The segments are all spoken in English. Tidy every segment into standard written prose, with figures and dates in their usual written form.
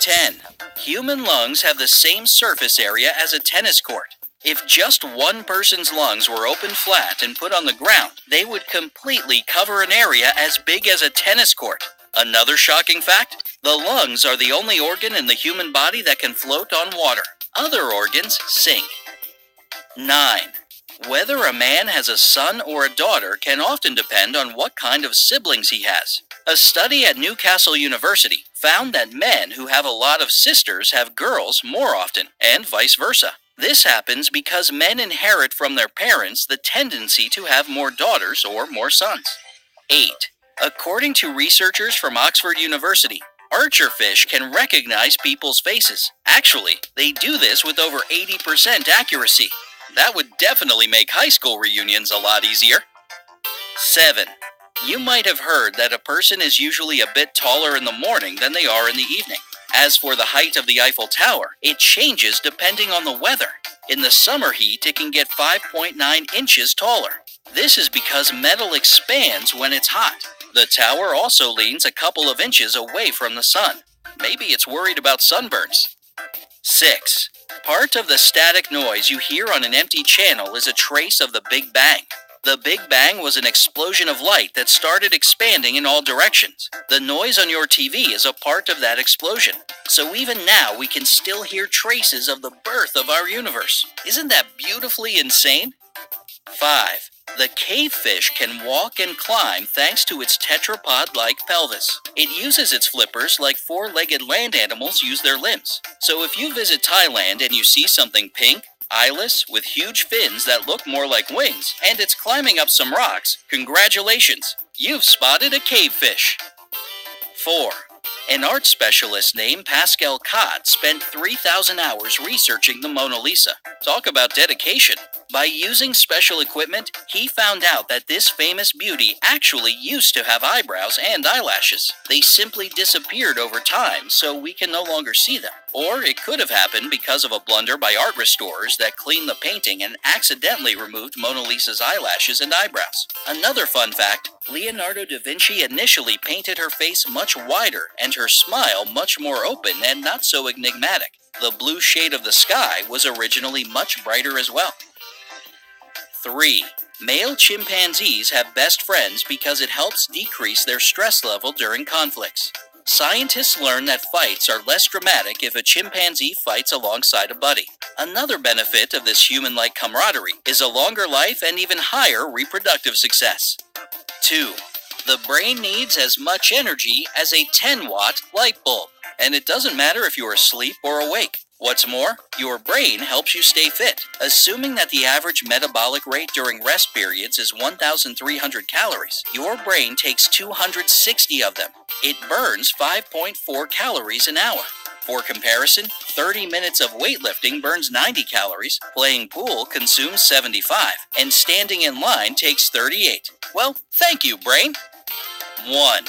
10. Human lungs have the same surface area as a tennis court. If just one person's lungs were opened flat and put on the ground, they would completely cover an area as big as a tennis court. Another shocking fact, the lungs are the only organ in the human body that can float on water. Other organs sink. 9. Whether a man has a son or a daughter can often depend on what kind of siblings he has. A study at Newcastle University found that men who have a lot of sisters have girls more often, and vice versa. This happens because men inherit from their parents the tendency to have more daughters or more sons. 8. According to researchers from Oxford University, archerfish can recognize people's faces. Actually, they do this with over 80% accuracy. That would definitely make high school reunions a lot easier. 7. You might have heard that a person is usually a bit taller in the morning than they are in the evening. As for the height of the Eiffel Tower, it changes depending on the weather. In the summer heat, it can get 5.9 inches taller. This is because metal expands when it's hot. The tower also leans a couple of inches away from the sun. Maybe it's worried about sunburns. 6. Part of the static noise you hear on an empty channel is a trace of the Big Bang. The Big Bang was an explosion of light that started expanding in all directions. The noise on your TV is a part of that explosion. So even now, we can still hear traces of the birth of our universe. Isn't that beautifully insane? 5. The cavefish can walk and climb thanks to its tetrapod-like pelvis. It uses its flippers like four-legged land animals use their limbs. So if you visit Thailand and you see something pink, eyeless, with huge fins that look more like wings, and it's climbing up some rocks, congratulations! You've spotted a cavefish. 4. An art specialist named Pascal Cott spent 3,000 hours researching the Mona Lisa. Talk about dedication. By using special equipment, he found out that this famous beauty actually used to have eyebrows and eyelashes. They simply disappeared over time, so we can no longer see them. Or it could have happened because of a blunder by art restorers that cleaned the painting and accidentally removed Mona Lisa's eyelashes and eyebrows. Another fun fact, Leonardo da Vinci initially painted her face much wider and her smile much more open and not so enigmatic. The blue shade of the sky was originally much brighter as well. 3. Male chimpanzees have best friends because it helps decrease their stress level during conflicts. Scientists learn that fights are less dramatic if a chimpanzee fights alongside a buddy. Another benefit of this human-like camaraderie is a longer life and even higher reproductive success. 2. The brain needs as much energy as a 10-watt light bulb, and it doesn't matter if you're asleep or awake. What's more, your brain helps you stay fit. Assuming that the average metabolic rate during rest periods is 1,300 calories, your brain takes 260 of them. It burns 5.4 calories an hour. For comparison, 30 minutes of weightlifting burns 90 calories, playing pool consumes 75, and standing in line takes 38. Well, thank you, brain. 1.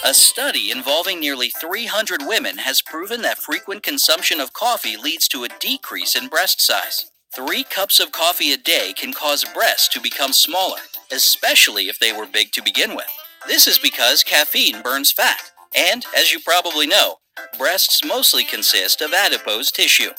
A study involving nearly 300 women has proven that frequent consumption of coffee leads to a decrease in breast size. 3 cups of coffee a day can cause breasts to become smaller, especially if they were big to begin with. This is because caffeine burns fat, and, as you probably know, breasts mostly consist of adipose tissue.